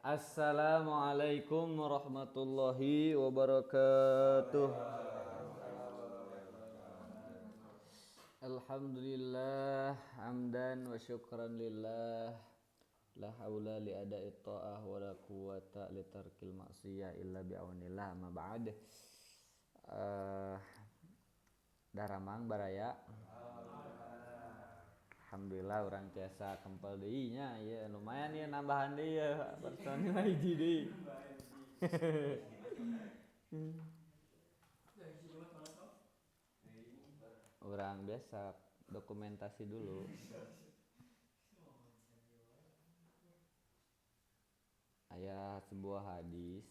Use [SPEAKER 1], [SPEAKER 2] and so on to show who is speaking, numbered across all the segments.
[SPEAKER 1] Assalamualaikum warahmatullahi wabarakatuh. Alhamdulillah hamdan wa syukran lillah. La haula li ada'i ta'ah wa la quwata li tarkil ma'siyah illa bi'aunillah. Ma ba'd. Daramang baraya. Alhamdulillah orang tiasa kempel deui nya ya lumayan ya nambahan deui ya personil hiji deui. Orang biasa dokumentasi dulu. Aya sebuah hadis.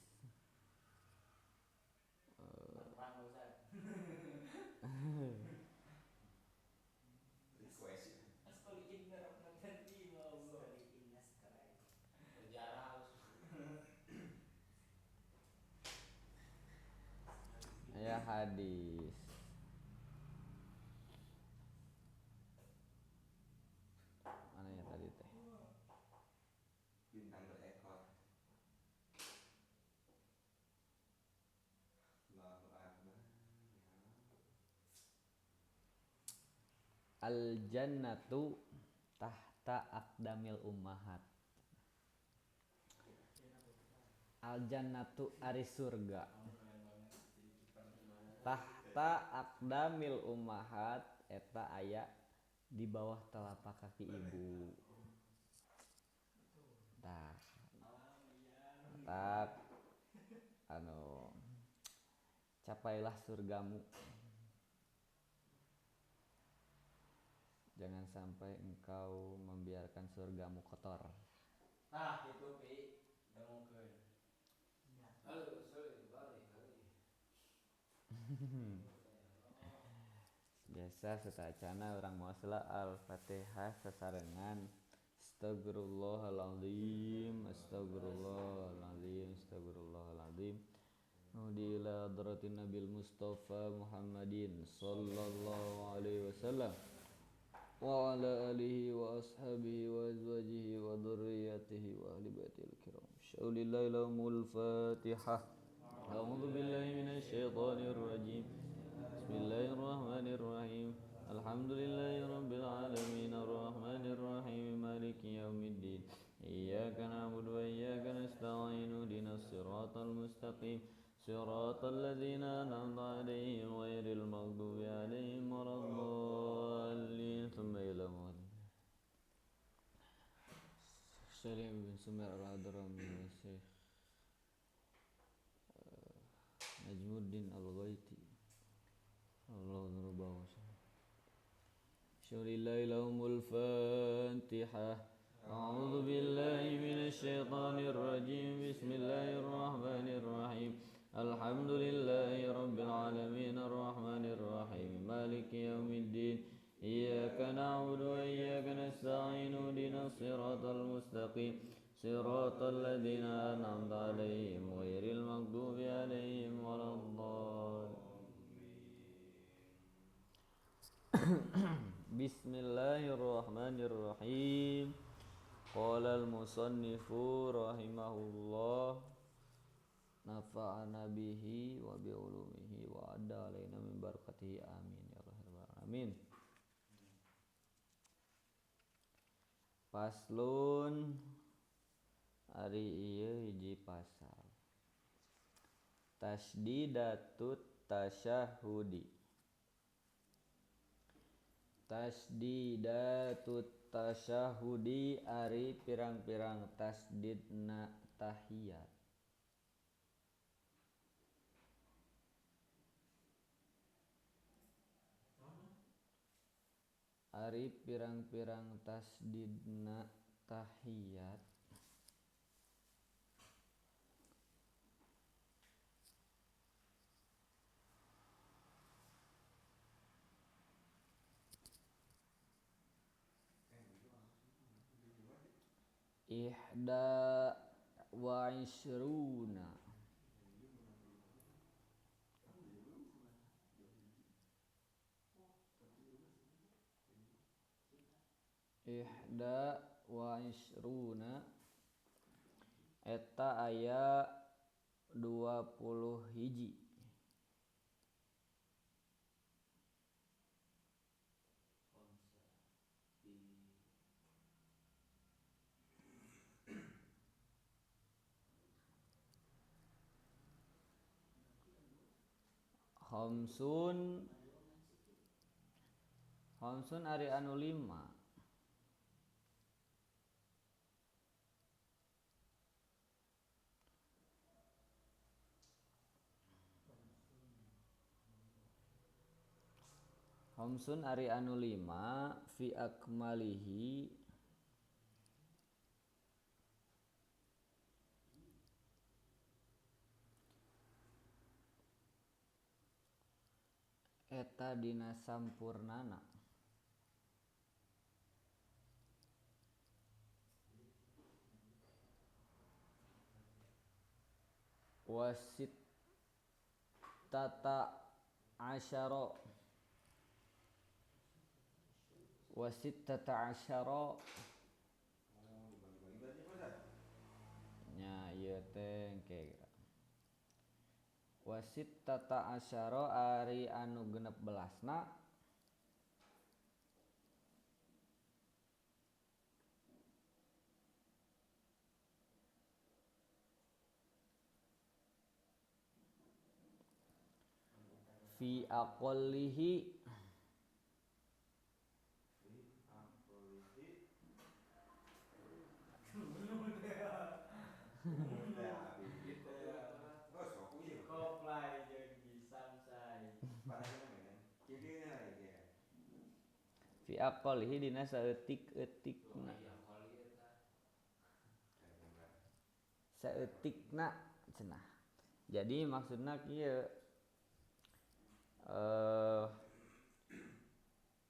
[SPEAKER 1] Aya hadis. Mana ya tadi teh?
[SPEAKER 2] Bintang berekor. Allahu Akbar.
[SPEAKER 1] Al jannatu tahta aqdamil ummahat. Al jannatu ari surga. Tahta aqdamil ummahat eta aya di bawah telapak kaki ibu. Tah. Tak capailah surgamu. Jangan sampai engkau membiarkan surgamu kotor.
[SPEAKER 2] Itu pi dengungkeun. Halo, balik.
[SPEAKER 1] Biasa setacana orang maosla Al-Fatihah sasarengan. Astagfirullahaladzim, astagfirullahaladzim, astagfirullahaladzim. Nudi ila hadratin Nabil Mustafa Muhammadin sallallahu alaihi wasallam wa ala alihi wa ashabihi wa azwajihi wa dhurriyyatihi wa ahli baitil kiram. Syaulillahi lahumul Fatihah. A'udzu billahi minasy syaithanir rajim. Bismillahirrahmanirrahim. Alhamdulillahi rabbil alamin arrahmanir rahim maliki yaumiddin. Iyyaka na'budu wa iyyaka nasta'in ihdinas siratal mustaqim. Siratal ladzina an'amta 'alaihim ghairil maghdubi 'alaihim waladdallin. Tsumma ila maut. Salim bin Sumar al-Hadrami Syekh Najmuddin Al-Ghaiti. Allah nurbahu. Syaulillahi lahumul Fatihah. A'udzu billahi minasy syaithanir rajim. Bismillahirrahmanirrahim. Alhamdulillahi rabbil alamin arrahmanir rahim maliki yaumiddin. Iyyaka na'budu wa iyyaka nasta'in ihdinas siratal mustaqim. Siratal ladzina an'amta 'alaihim ghairil maghdubi 'alaihim waladdallin. Bismillahirrahmanirrahim. Qala al-musannifu rahimahullah nafa'ana bihi wa bi ulumihi wa adda alaina min barakatihi amin ya rabbal alamin. Paslun ari ieu hiji pasal. Tasdidatut tasyahudi. Tasdidatut tasyahudi ari pirang-pirang tasdidna tahiyat. Ari pirang-pirang tasdidna tahiyat. Ihda wa ishruna. Ihda wa ishruna eta aya 21. Khamsun ari anu 5. Khamsun ari anu 5 fi akmalihi eta dina sampurnana. Wasittata asyara
[SPEAKER 2] Dibagi-bagi berarti Ustaz.
[SPEAKER 1] nya ieu teh engke wasittata asyara ari anu 16na fi aqallihi fi aqallihi dina saeutik-eutikna cenah. Jadi maksudna kieu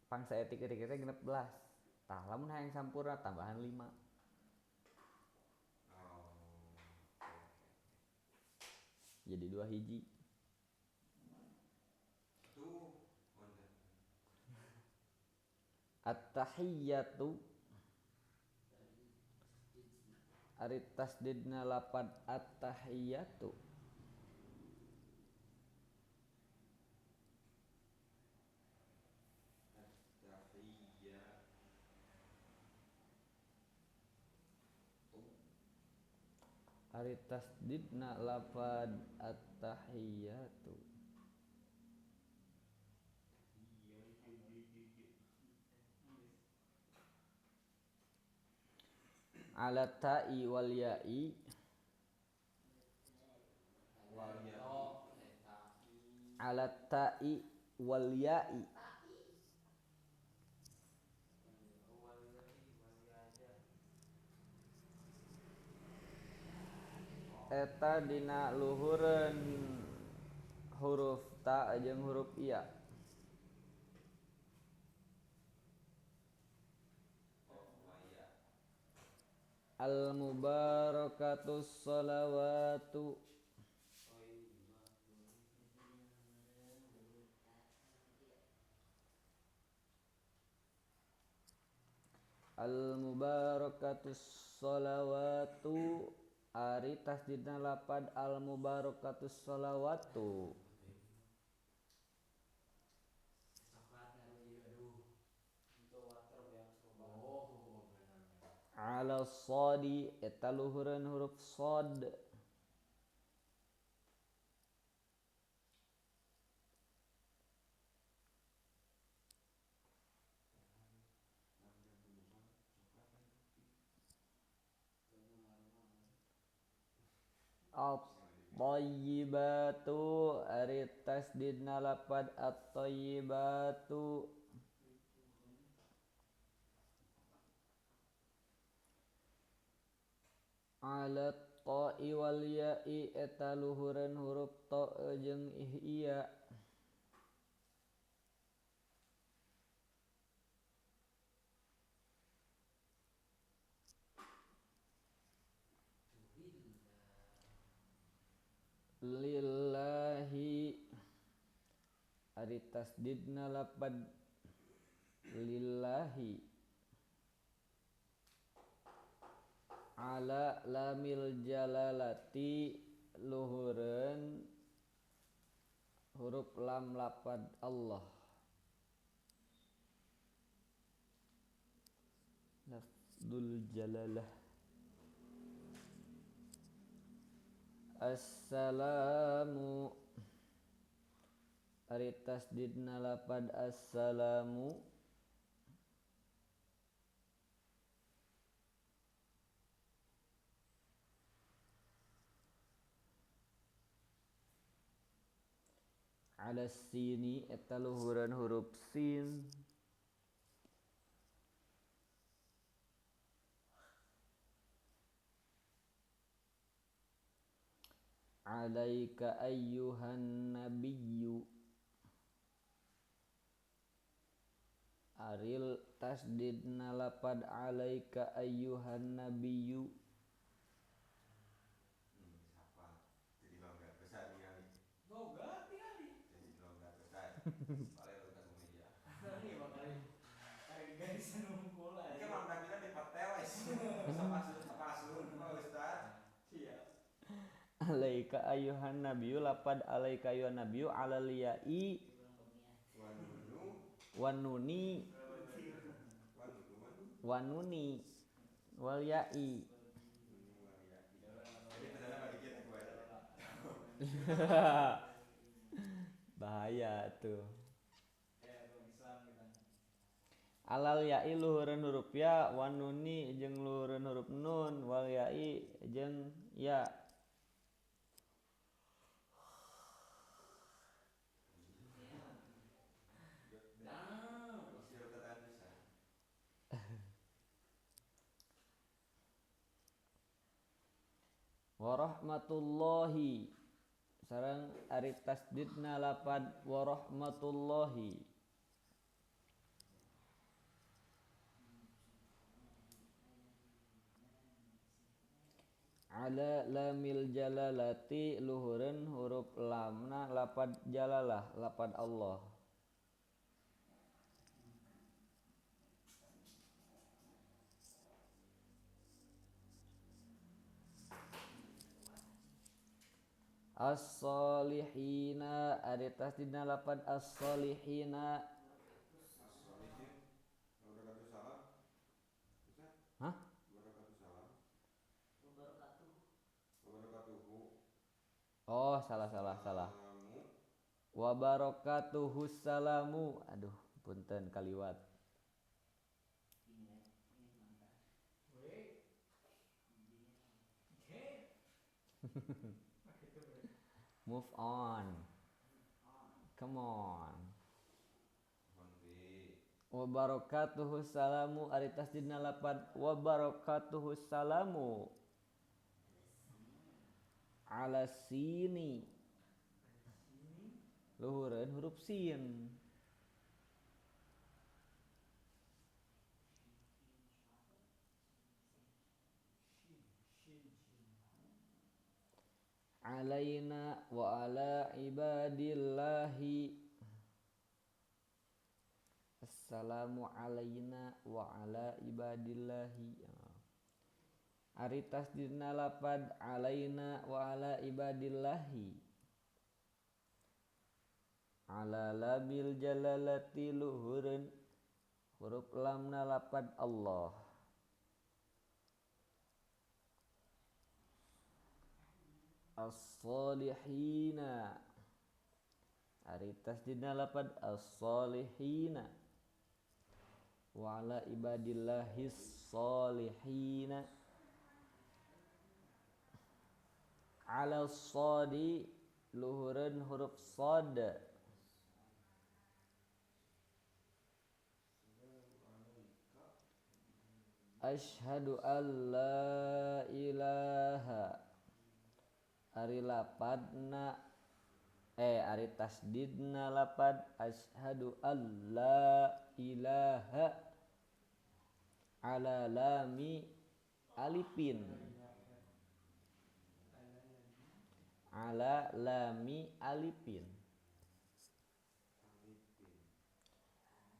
[SPEAKER 1] pangsa etik-etik teh 16. Tah lamun hayang sampurna tambahan 5. Jadi 2 hiji. At-tahiyyatu ari tasdidna lapad at-tahiyyatu ari tasdidna lapad at-tahiyyatu ala ta'i wal ya'i ala ta'i wal ya'i eta dina luhureun huruf ta jeung huruf ya. Al mubarakatus shalawatu al mubarakatus shalawatu ari tasdidna lapad al mubarakatus shalawatu ala shadi eta luhureun huruf shad at-thayyibatu ari tasdidna lapad at-thayyibatu ala ta'i wal ya'i eta luhureun huruf ta jeung iya lillahi ari tasdidna lapad lillahi ala lamil jalalati luhureun huruf lam lapad Allah. Lafdul jalalah. Assalamu ari tasdidna lapad assalamu ala sini eta luhureun huruf sin alaika ayyuhan nabiyyu aril tasdidna lapad alaika ayyuhan nabiyyu
[SPEAKER 2] Siapa? Jadi logat besar tinggal. Logat tinggal. Jadi logat besar. Paling logat media. Ini bakal kayak garis nungkul aja. Ini kan logat kita di patel wis. Pasur Ustaz. Siap.
[SPEAKER 1] alaika ayyuhan nabiyyu lapad alaika ayyuhan nabiyyu alal ya'i wanuni wanuni wal ya'i bahaya tuh. Alal ya'i luhureun huruf ya wanuni jeung luhureun huruf nun wal ya'i jeung ya. Warahmatullahi sareng ari tasdidna lapad warahmatullahi ala lamil jalalati luhureun huruf lamna lapad jalalah lapad Allah. As-solihina ari tasdidna lapad as-solihina. Hah? Oh, salah. Wa barakatuhus salamu. Aduh, punten kaliwat. Move on. Come on. Wa barakatuhus salamu ari tasdidna lapad wa barakatuhus salamu. Ala sini luhureun huruf sin. Alaina wa ala ibadillahi. Assalamu alaina wa ala ibadillahi. Ari tasdidna lapad alaina wa ala ibadillahi. Ala lamil jalalati luhureun huruf lamna lapad Allah. As-solihina ari tasdidna lapad as-solihina wa ala ibadillahis solihina. Ala sodi luhureun huruf sod. Asyhadu an la ilaha ari lapadna ari tasdidna lapad asyhadu an la ilaha ala lami alipin. Ala lami alipin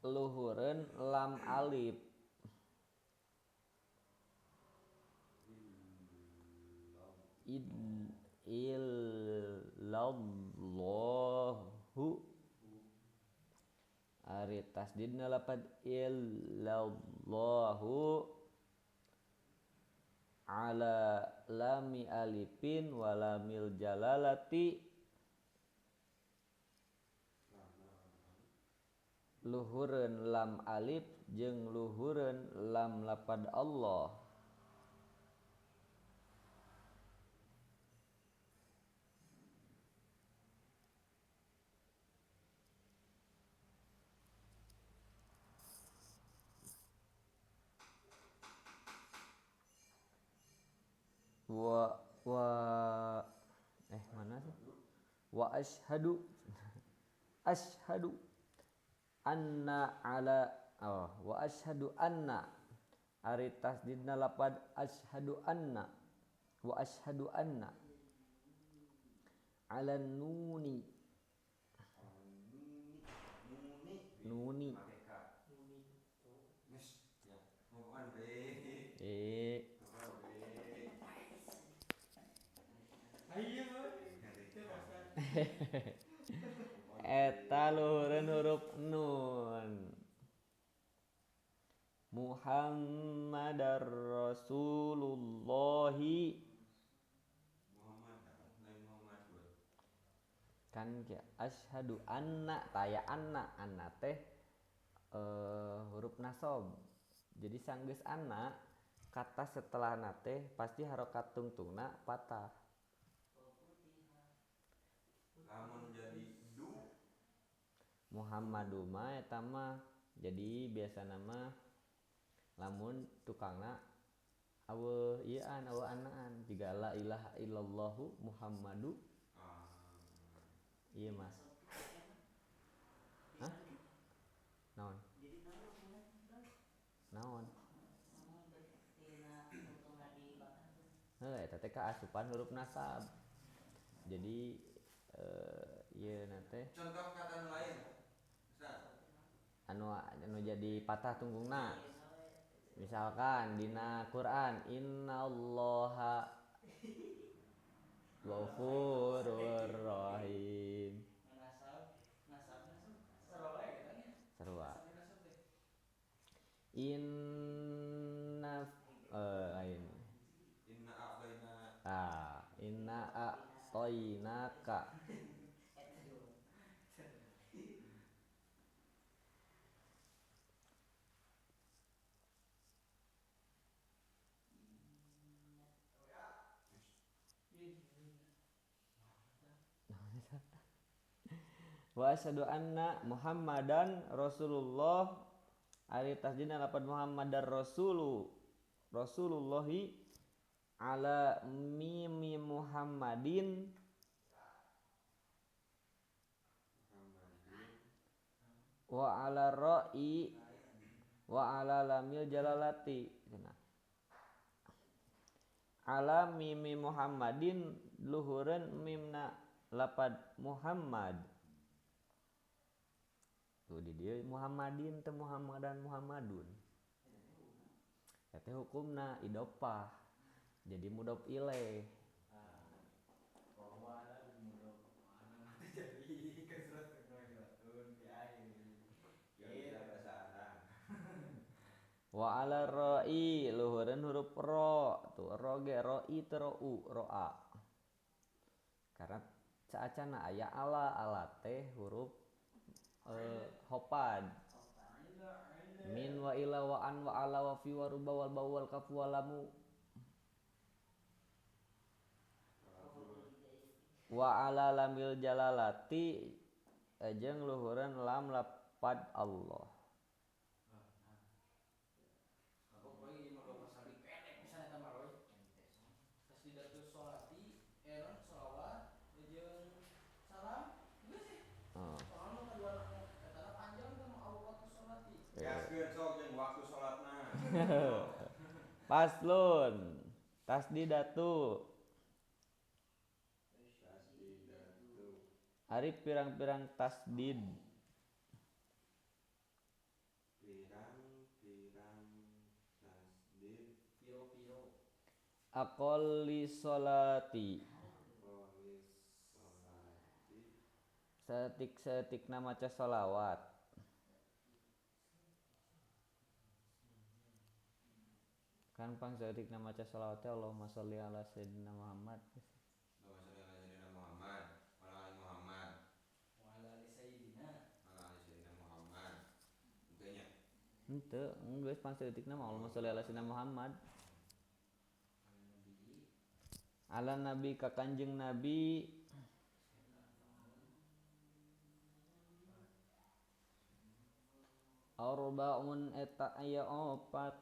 [SPEAKER 1] luhureun lam alif. illallahu ari tasdidna lapad illallahu ala lami alifin walamil jalalati luhureun lam alif jeung luhureun lam lapad Allah wa mana sih wa ashhadu ashhadu anna ala wa ashhadu anna ari tasdidna lapad ashhadu anna wa ashhadu anna ala nuni eta luhureun huruf nun Muhammadar Rasulullahi kan ya asyhadu anna taya anna teh huruf nasab jadi sanggeus anna kata setelah teh pasti harokat tungtungna patah lamun jadi du Muhammadu mah eta mah jadi biasa nama lamun tukangna awe ieuan awe anaan jiga la ilaha illallahu Muhammadu iya mas hah naon eta teh kaasupan huruf nasab jadi ieu teh contoh kata lain anu jadi patah tunggungna misalkan dina Quran innallaha ghafurur rahim sarua inna a'tainaka wa asyhadu anna Muhammadan Rasulullah ari tasdidna lapad Muhammadar Rasulullahi ala mimi Muhammadin wa ala ra'i wa ala lamil jalalati ala mimi Muhammadin luhureun mimna lapad Muhammad tuh di dieu Muhammadin teh Muhammadan Muhammadun eta hukumna idopah jadi mudhof ilaih wa ala ra'i luhureun huruf ro tuh ro ge ro'i teh rou ro'a karena saacana aya ala teh huruf hopad min wa ila wa an wa ala wa fi wa ruba wal bawal kafu walamu wa ala lamil jalalati jeung luhureun lam lapad Allah waktu sholatna paslun tasdidatu ari pirang-pirang tasdid aqalli sholati setik-setikna maca sholawat. Kan pang setikna maca sholawat teh Allahumma sholli ala sayyidina Muhammad.
[SPEAKER 2] Allahumma sholli ala sayyidina Muhammad wa ala ali Muhammad wa ala ali sayyidina Muhammad. Entenya.
[SPEAKER 1] Henteu, geus pang setikna mah Allahumma sholli ala sayyidina Muhammad. Ala nabi ka Kanjeng Nabi. Arba'un eta aya opat.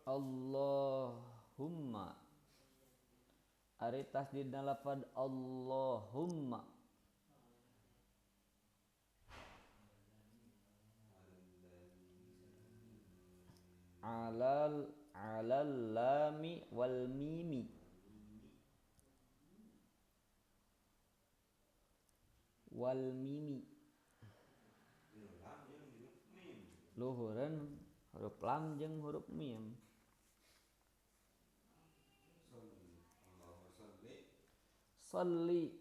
[SPEAKER 1] Allahumma ari tasdidna lafad Allahumma alal lami wal mimi luhureun huruf lam jeung huruf mim. Sholli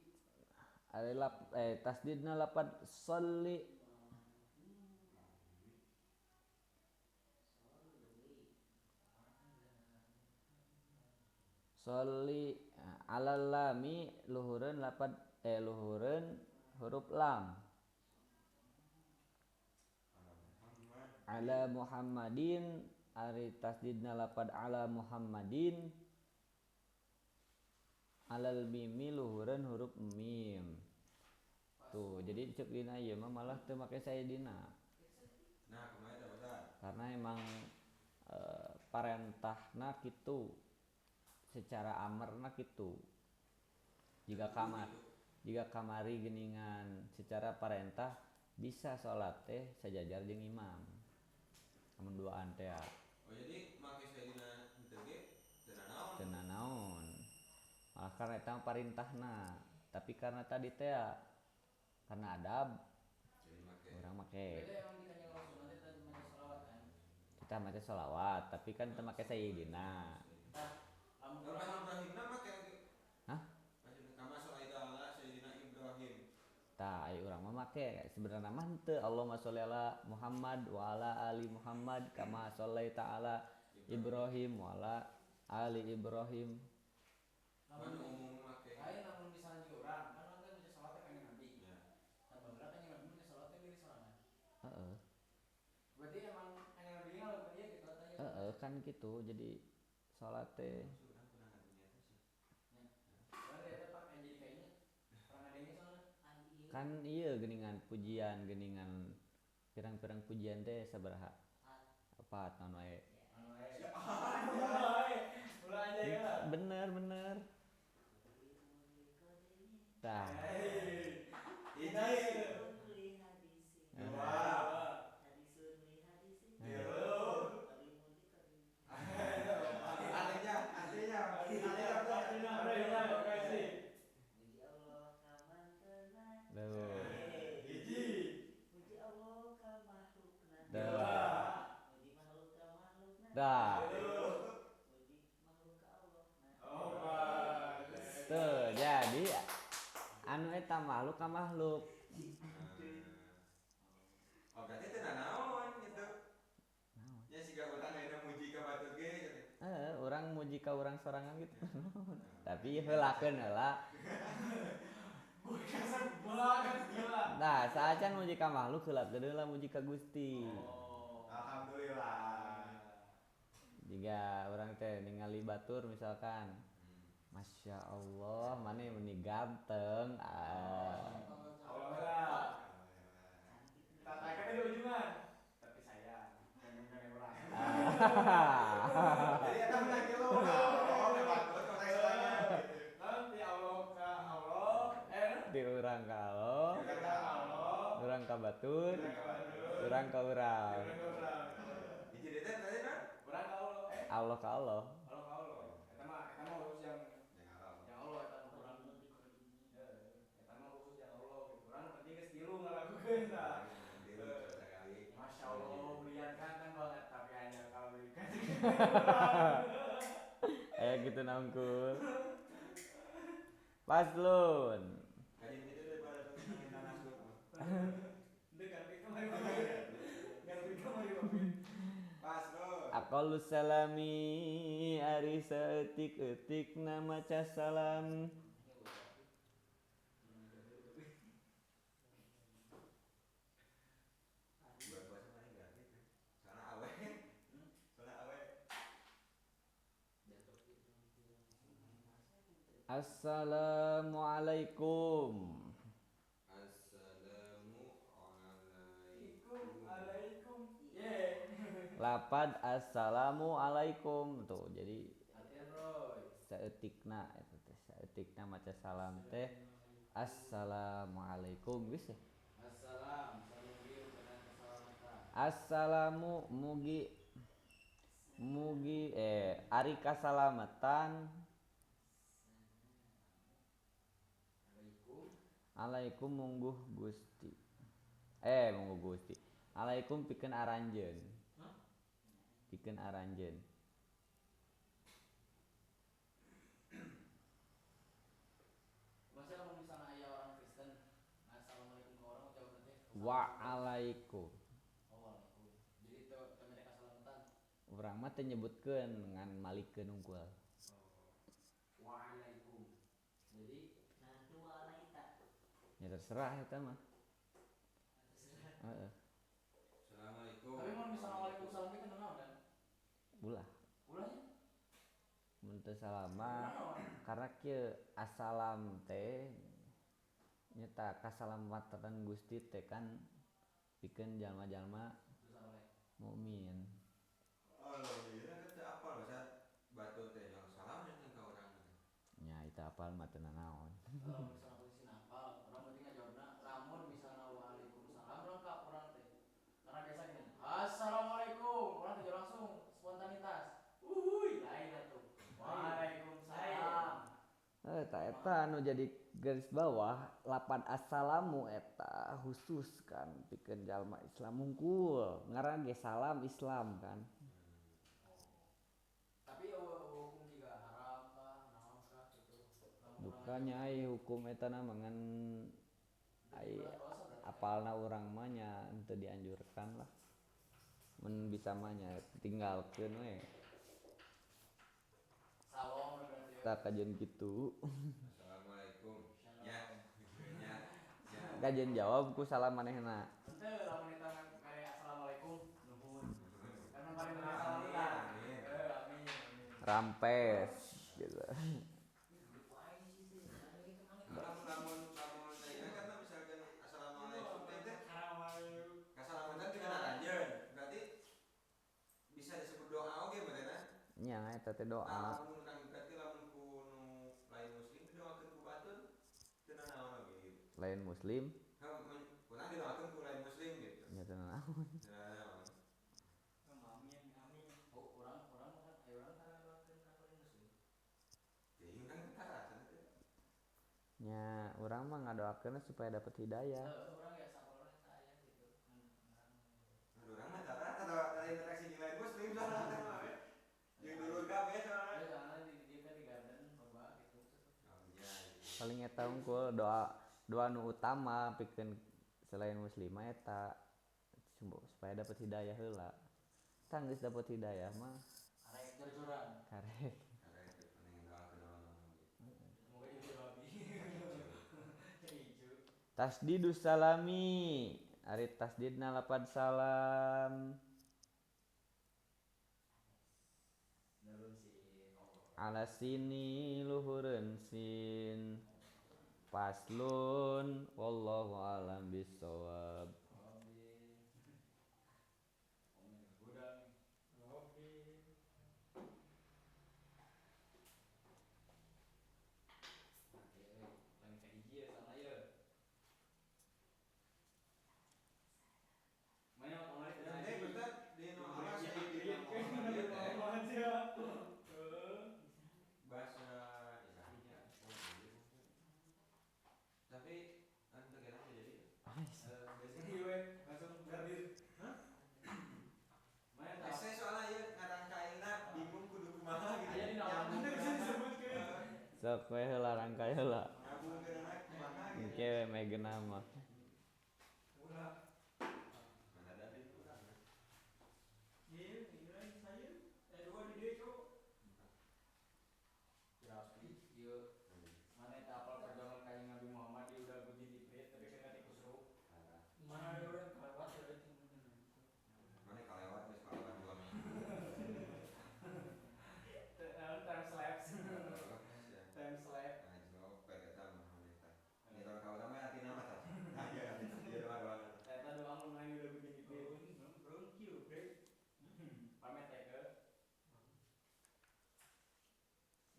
[SPEAKER 1] ari tasdidna lafad sholli sholli alal lami luhureun lafad luhureun huruf lam ala Muhammadin ari tasdidna lafad ala Muhammadin alal mimi luhureun huruf mim. Tuh jadi cek dina ieu mah malah teu make sayyidina.
[SPEAKER 2] Nah kumaha eta Ustaz?
[SPEAKER 1] Karena emang parentahna kitu secara amarna kitu. Jika kamari geuningan secara parentah bisa salat teh sajajar jeung imam. Amun duaan teh.
[SPEAKER 2] Oh jadi make sayyidina henteu ge
[SPEAKER 1] teu nanaon. Malah karena eta parintahna. Tapi karena tadi teh karena adab urang make. Kita maca sholawat tapi kan teu make sayyidina. Hah?
[SPEAKER 2] Kama sholaita ala sayyidina Ibrahim.
[SPEAKER 1] Tah aya urang mah make sebenarnya mah henteu Allahumma sholli ala Muhammad wa ala ali Muhammad kama sholaita ala Ibrahim wa ala ali Ibrahim.
[SPEAKER 2] Lamun umum make.
[SPEAKER 3] Lain lamun misalnya juga urang kan urang teh maca salat ka Nabi. Ya. Kan bageura kan Nabi maca salat teh geus salat.
[SPEAKER 1] Heeh.
[SPEAKER 3] Berarti emang Kanjeng Nabi ngalakuan ieu gitu tanya.
[SPEAKER 1] Heeh kan gitu jadi salat teh kan iya geuningan pujian geuningan pirang-pirang pujian teh sabaraha? 4 naon wae. Bener. Tah. Dah. Tuh, jadi anu eta makhluk ka makhluk.
[SPEAKER 2] Oh berarti teu nanaon gitu. Ya siga urang ayeuna muji ka batur ge.
[SPEAKER 1] Urang muji ka urang sorangan gitu. Tapi heulakeun heula. Nah, saacan muji ka makhluk heulakeun heula muji ka Gusti.
[SPEAKER 2] Alhamdulillah.
[SPEAKER 1] Jika orang teh ningali batur misalkan, Masya Allah, mana meni ganteng.
[SPEAKER 3] Allah. Tatakan di ujungan, tapi sayang, jangan orang.
[SPEAKER 2] Jadi eta menang kieu oh batur kota istilahnya.
[SPEAKER 3] Nanti Allah ka Allah,
[SPEAKER 1] Di urang ka Allah, urang ka batur, urang ka urang.
[SPEAKER 2] Hiji teh tadi na?
[SPEAKER 3] urang ka Allah.
[SPEAKER 1] Allah ka Allah.
[SPEAKER 3] Allah ka Allah. Eta mah khusus yang Allah eta mah urang. Eta mah khusus yang Allah gitu. Urang penting geus tilu ngalakukeun tah. Masya Allah,
[SPEAKER 1] Aya gitu nangkul. Paslon.
[SPEAKER 2] Kajian gitu daripada ngomongin tanah sud mah.
[SPEAKER 3] Dekat ke kamar mami. Garuk ke kamar mami.
[SPEAKER 2] Paslon.
[SPEAKER 1] Aqallu salami ari saeutik-eutik na maca salam.
[SPEAKER 2] Bulan puasa mana gratis kan? Soalnya awe. Soalnya awe.
[SPEAKER 1] Assalamualaikum.
[SPEAKER 2] Assalamualaikum.
[SPEAKER 1] Lapad assalamualaikum tuh jadi
[SPEAKER 3] Latihan Roy.
[SPEAKER 1] saeutikna eta teh saeutikna maca salam teh assalamualaikum geus ya.
[SPEAKER 3] Assalam, salugi dengan keselamatan.
[SPEAKER 1] Assalamu mugi ari kasalamatan. Alaikum mungguh Gusti. Mungguh Gusti. Alaikum pikeun aranjeun. Pikeun aranjeun.
[SPEAKER 3] Masa kalau misalnya aya orang Kristen, assalamualaikum ke orang ucap nanti.
[SPEAKER 1] Waalaikum.
[SPEAKER 3] Oh, waalaikum. Jadi itu mereka keselamatan.
[SPEAKER 1] Urang mah teh nyebutkeun ngan malikeun unggul.
[SPEAKER 3] Waalaikum. Jadi nanti walaita.
[SPEAKER 1] Ya terserah eta mah. Heeh.
[SPEAKER 2] Assalamualaikum.
[SPEAKER 3] Tapi mau misalnya waalaikumsalam itu kenal kan?
[SPEAKER 1] Ulah.
[SPEAKER 3] Ulahnya?
[SPEAKER 1] Mun teu salama karena kieu assalam teh nyata kasalamatan Gusti teh kan pikeun jalma-jalma mukmin.
[SPEAKER 2] Alhamdulillah kita apal bahasa batu teh yang salam yang ka urang.
[SPEAKER 1] Nya eta apal mah teu nanaon.
[SPEAKER 3] Kalau misalnya posisi nafal, orang penting ngajawabna lamun misalnya waalaikumsalam lengkap orang teh. Karena biasa gini, assalamualaikum, orang tuh langsung spontanitas. Lain atuh. Waalaikumsalam.
[SPEAKER 1] Eta anu jadi garis bawah lapan assalamu eta khusus kan pikeun jalma Islam hungkul ngaran ge salam Islam kan.
[SPEAKER 3] Tapi hukum juga haram kah, naon kah gitu.
[SPEAKER 1] Dukanya ai hukum eta na mangan ai apalna urang mah nya teu dianjurkan lah. Mun bisa mah nya tinggalkeun we.
[SPEAKER 3] Salom berarti.
[SPEAKER 1] Tak kajian kitu.
[SPEAKER 2] Assalamualaikum. Ya. Ya.
[SPEAKER 1] Kajian jawab ku salam manehna.
[SPEAKER 3] Henteu lamun eta mere assalamualaikum nuhun. Karena paling bener salam kan. Amin.
[SPEAKER 1] Rampes gitu.
[SPEAKER 2] Lamun saya kan misalkan assalamualaikum teh kasalamatan teh kana aranjeun. Berarti bisa disebut doa oge benerna.
[SPEAKER 1] Nya eta teh doa.
[SPEAKER 2] Lamun berarti lamun ku nu lain muslim didoakeun ku batur teu nanaon oge gitu.
[SPEAKER 1] Lain muslim
[SPEAKER 2] Kurang didoakeun ku lain muslim gitu.
[SPEAKER 1] nya teu nanaon. Nya urang mah ngadoakeun supaya dapat hidayah.
[SPEAKER 2] Urang mah tara ada interaksi di lain muslim soalna mah we. Jeung dulur kabeh soalna.
[SPEAKER 1] Paling eta unggul doa nu utama pikeun selain muslimah eta supaya dapat hidayah heula. Tang geus dapat hidayah mah
[SPEAKER 3] Arek jor-joran.
[SPEAKER 1] karek. Tasdidus salami ari tasdidna lapad salam. Ala sini luhureun sin. Paslun wallahu alam bisawab. sok we heula rangkai heula.
[SPEAKER 2] Nabung ke anak kumaha gitu.
[SPEAKER 1] Engke we megeuna mah.
[SPEAKER 2] Mana ada duit kurang.
[SPEAKER 3] Mana eta apal perjuangan kanjeng Nabi Muhammad di udah begini Iprit tapi kena dikusruk. Mana ada orang kelewat ya
[SPEAKER 2] Mana kalewat geus kalewat 2 minggu.
[SPEAKER 3] time lapse. Time lapse.
[SPEAKER 2] Anjlok pegatan mah wanita. Ini kalau kau nama hati nama tah. Aya dia doang.
[SPEAKER 3] Eta doang mun main udah begini Iprit. Pamit ya ke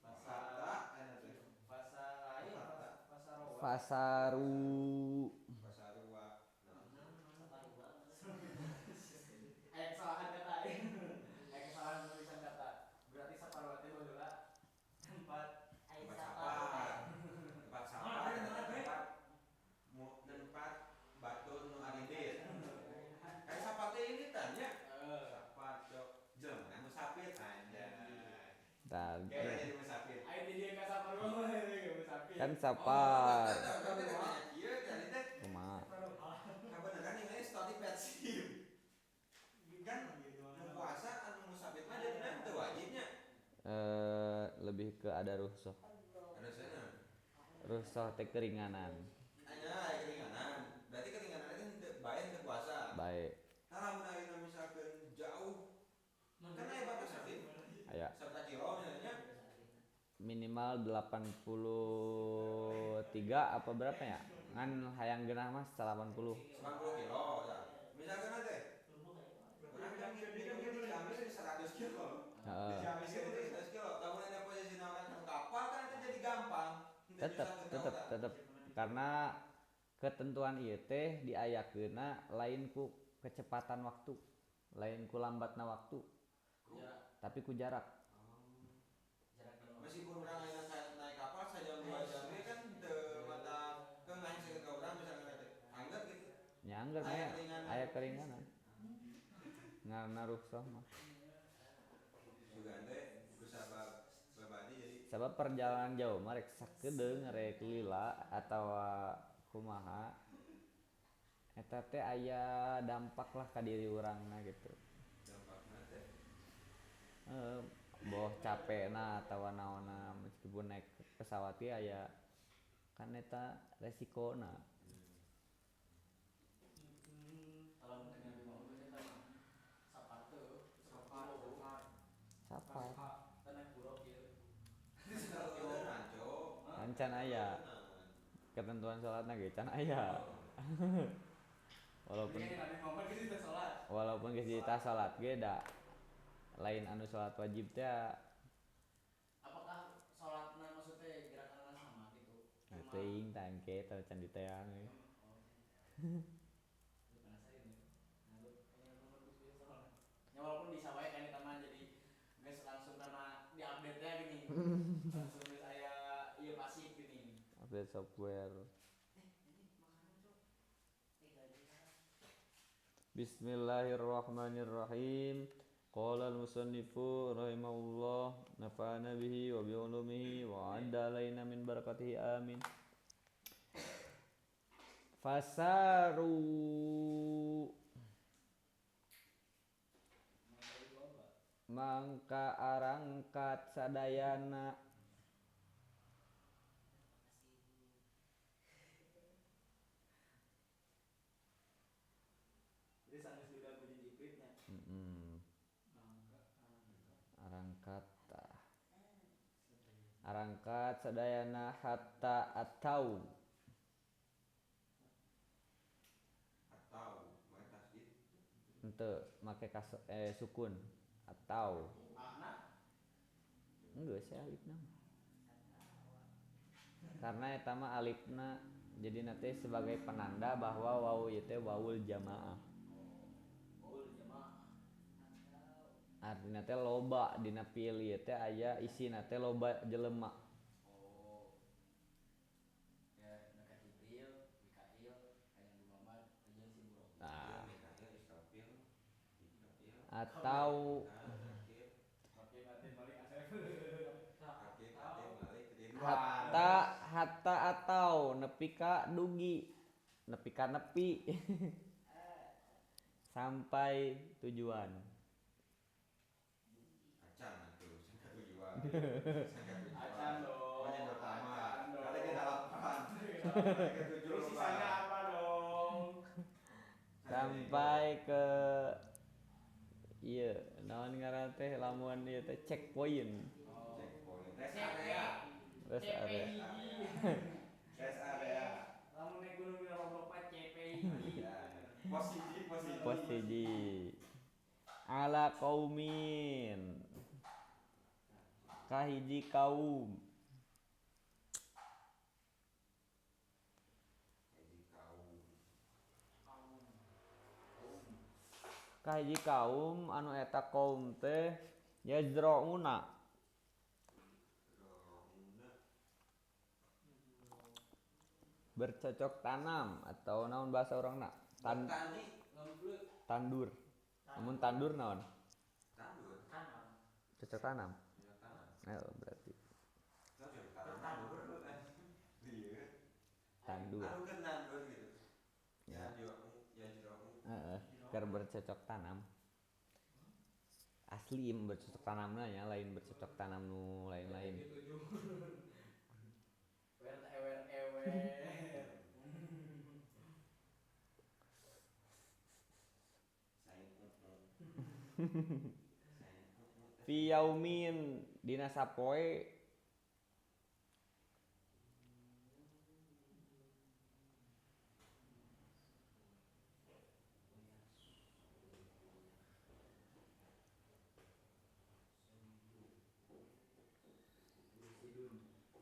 [SPEAKER 3] bahasa
[SPEAKER 2] Enak teh.
[SPEAKER 3] bahasa lain bahasa Rowa.
[SPEAKER 1] Fasaru.
[SPEAKER 2] Bahasa Arua.
[SPEAKER 3] Aya kesalahan kata aya kesalahan penulisan kata. Berarti saparwati baheula tempat
[SPEAKER 2] Tempat sapar. Tempat sapar. Tempat batu nu aridit. Kan sapar teh ini tanya. Sapar cok. Jelema nu musafir anjay.
[SPEAKER 1] Tah,
[SPEAKER 2] Kayak jadi musafir.
[SPEAKER 3] aya di dieu ka saparwa mah musafir.
[SPEAKER 1] kan sapar.
[SPEAKER 2] Iya, jadi teh
[SPEAKER 1] Kumaha?
[SPEAKER 2] kabeneran ini studi persib. Kan nu puasa anu musafir mah jadi teu wajibnya.
[SPEAKER 1] Lebih ke ada rukhsah.
[SPEAKER 2] Ada sana.
[SPEAKER 1] Rukhsah teh keringanan.
[SPEAKER 2] Aya keringanan. Berarti keringanan itu henteu bae henteu puasa.
[SPEAKER 1] Baik.
[SPEAKER 2] Tah lamun ayeuna misalkeun jauh kan aya batas tadi.
[SPEAKER 1] Aya
[SPEAKER 2] Serta kilo misalnya.
[SPEAKER 1] minimal 83 apa berapa ya? Ngan hayang geunah mas 80.
[SPEAKER 2] 90 kilo ya. Misalkan teh. Urang kan gini Ciamis di 100 kilo. Di Ciamis itu 100 kilo. Lamun ada posisi orang kan kapal kan itu jadi gampang.
[SPEAKER 1] Tetep karena ketentuan ieu teh diayakeunna lain ku kecepatan waktu, lain ku lambatna waktu, tapi ku jarak.
[SPEAKER 2] Meskipun orang lain naik kapal saja 2 jam ini kan teu mata keungahan seueur ka urang misalkan teh. Angger gitu.
[SPEAKER 1] Nya angger aya keringanan. Ngaranna rukhsah mah.
[SPEAKER 2] Juga teh ku sabab babadi jadi
[SPEAKER 1] Sabab perjalanan jauh mah rek sakedeung rek lila atawa kumaha eta teh aya dampak lah ka diri urangna gitu.
[SPEAKER 2] dampakna teh.
[SPEAKER 1] Boh capekna atawa naonna meskipun naik pesawat ge aya kan eta resikona.
[SPEAKER 3] Kalau mungkin Nabi Muhammad kita sapar teu
[SPEAKER 1] Sapar.
[SPEAKER 3] naik buruk ieu.
[SPEAKER 1] Can aya ketentuan salatna ge can aya. Walaupun
[SPEAKER 3] Nabi Muhammad geus teu salat.
[SPEAKER 1] walaupun geus ditah salat ge da lain anu salat wajib teh
[SPEAKER 3] Apakah salatna maksudnya gerakanna sama gitu?
[SPEAKER 1] teuing tah engke tah can diteang we.
[SPEAKER 3] Ya walaupun bisa wae kan eta mah jadi geus langsung karena diupdate nya gini. Langsung geus aya ieu pasif gini.
[SPEAKER 1] Update software. Bismillahirrahmanirrahim. Qala al-musannifu rahimahullah nafa'ana bihi wa bi ulumihi wa 'adda alaina min barakatihi amin. Fasaru mangka arangkat sadayana
[SPEAKER 3] Jadi sanes udah puji dipritnya.
[SPEAKER 1] arangkat sadayana hatta atau
[SPEAKER 2] make tasdid
[SPEAKER 1] henteu make sukun atau enggak sih alifna karena eta mah alifna jadi nanti sebagai penanda bahwa wawu ieu teh wawul jamaah. Artina teh loba dina fiil ieu teh aya isina teh loba jelema. Nah, atau hatta atau nepi ka dugi, nepi ka nepi sampai tujuan.
[SPEAKER 2] Acan tuh, sangka tujuan. Sangka tujuan.
[SPEAKER 3] Acan dong.
[SPEAKER 2] Menyedot lama.
[SPEAKER 3] Acan dong.
[SPEAKER 2] Kali kita 8. Kali ke 7
[SPEAKER 3] Terus sisanya apa dong?
[SPEAKER 1] Sampai ke iya, naon ngaran teh lamun ieu teh checkpoint.
[SPEAKER 2] Checkpoint. Rest area.
[SPEAKER 1] Rest area.
[SPEAKER 2] Rest area.
[SPEAKER 3] Lamun naik gunung di Roblok mah CPI.
[SPEAKER 2] Pos hiji.
[SPEAKER 1] Ala kaumin. Kahiji kaum. Kahiji kaum anu eta kaum teh yazrauna. Bercocok tanam atau naon bahasa orangna? Tandur. Namun tandur naon?
[SPEAKER 2] Tandur.
[SPEAKER 1] Cocok tanam. Berarti tandur.
[SPEAKER 2] Anu kan tandur gitu.
[SPEAKER 1] Ya.
[SPEAKER 2] Ya jeruk.
[SPEAKER 1] Keur bercocok tanam. Asli bercocok tanamna ya, lain bercocok tanam nu lain-lain. Fi yaumin dina sapoe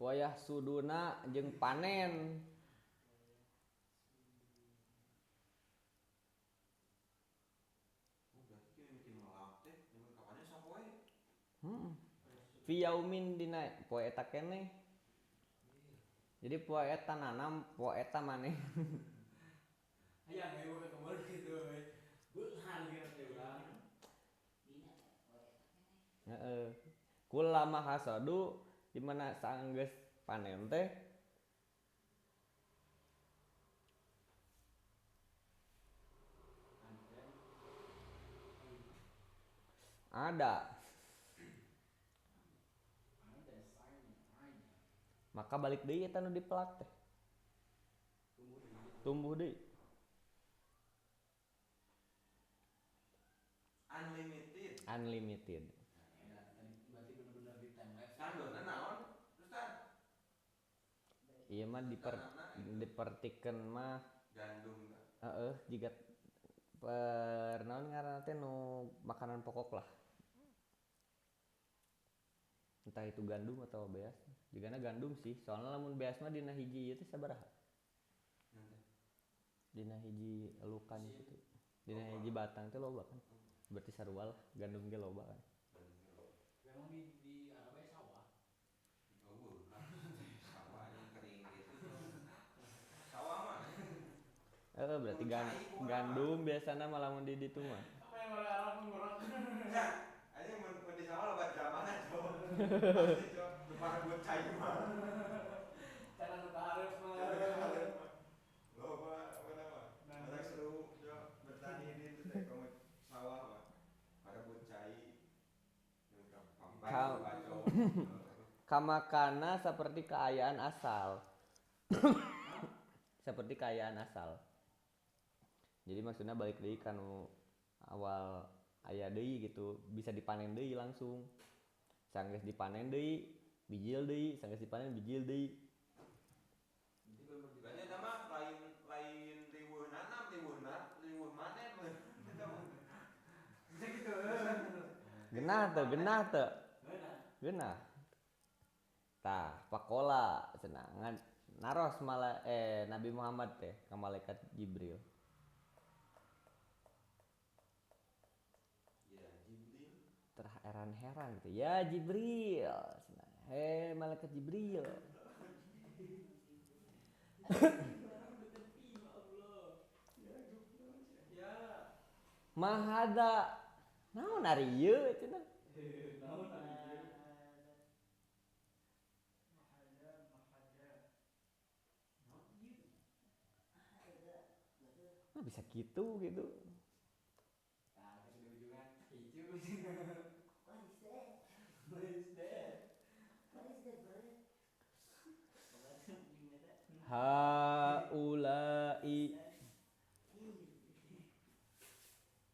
[SPEAKER 1] wayah suduna jeung panen. Fi yaumin dina poe eta keneh. Jadi poe eta nanam, poe eta maneh.
[SPEAKER 3] Hayang heuh kembar kitu we. Beunghar geus teh urang.
[SPEAKER 1] Heeh. Kullama hasadu di mana saenggeus panen teh ada maka balik deui eta nu dipelak teh. Tumbuh deui. Unlimited.
[SPEAKER 3] Berarti bener-bener di timelapse.
[SPEAKER 2] Tandurna naon? Terus tan.
[SPEAKER 1] Ieu mah dipertikeun mah
[SPEAKER 2] Gandum.
[SPEAKER 1] jiga naon ngaranna teh nu makanan pokok lah. Entah itu gandum atau beas. Jigana gandum sih, soalnya lamun beas mah dina hiji ieu teh sabaraha? Dina hiji elukan gitu. Dina hiji batang teh loba kan. Berarti sarua lah, gandum ge loba kan.
[SPEAKER 3] Memang di Arabia sawah.
[SPEAKER 2] Sawah yang kering gitu. Sawah mah.
[SPEAKER 1] Berarti gandum biasana mah lamun di ditu mah.
[SPEAKER 3] Apa yang oleh Arab mengurang?
[SPEAKER 2] Ya, anjing mun di sawah loba dramana, Cok. Pasti, Cok. Para bocah mah.
[SPEAKER 3] Cara nu kaharep mah.
[SPEAKER 2] Loba apa nama? Ada seru, Cok. Bertani di itu teh kamu sawah mah. Para bocah
[SPEAKER 1] Kamakana seperti keayaan asal. Seperti keayaan asal. Jadi maksudnya balik deui kanu awal aya deui gitu, bisa dipanen deui langsung. Sanggeus dipanen deui, bijil deui, sanggeus dipanen bijil deui.
[SPEAKER 2] Berarti eta mah lain riweuh nanam, riweuh manen. Gitu.
[SPEAKER 1] Genah teu. Genah. Tah, pakola cenah naros Nabi Muhammad teh ka malaikat Jibril.
[SPEAKER 2] Ya, Jibril.
[SPEAKER 1] Terheran-heran gitu. Ya Jibril. Hei malaikat Jibril. Mahada. Naon ari ieu cenah? bisa gitu.
[SPEAKER 3] Nah, ke ujungan hijau. What is that? What is that? What is that, brother?
[SPEAKER 1] Haulai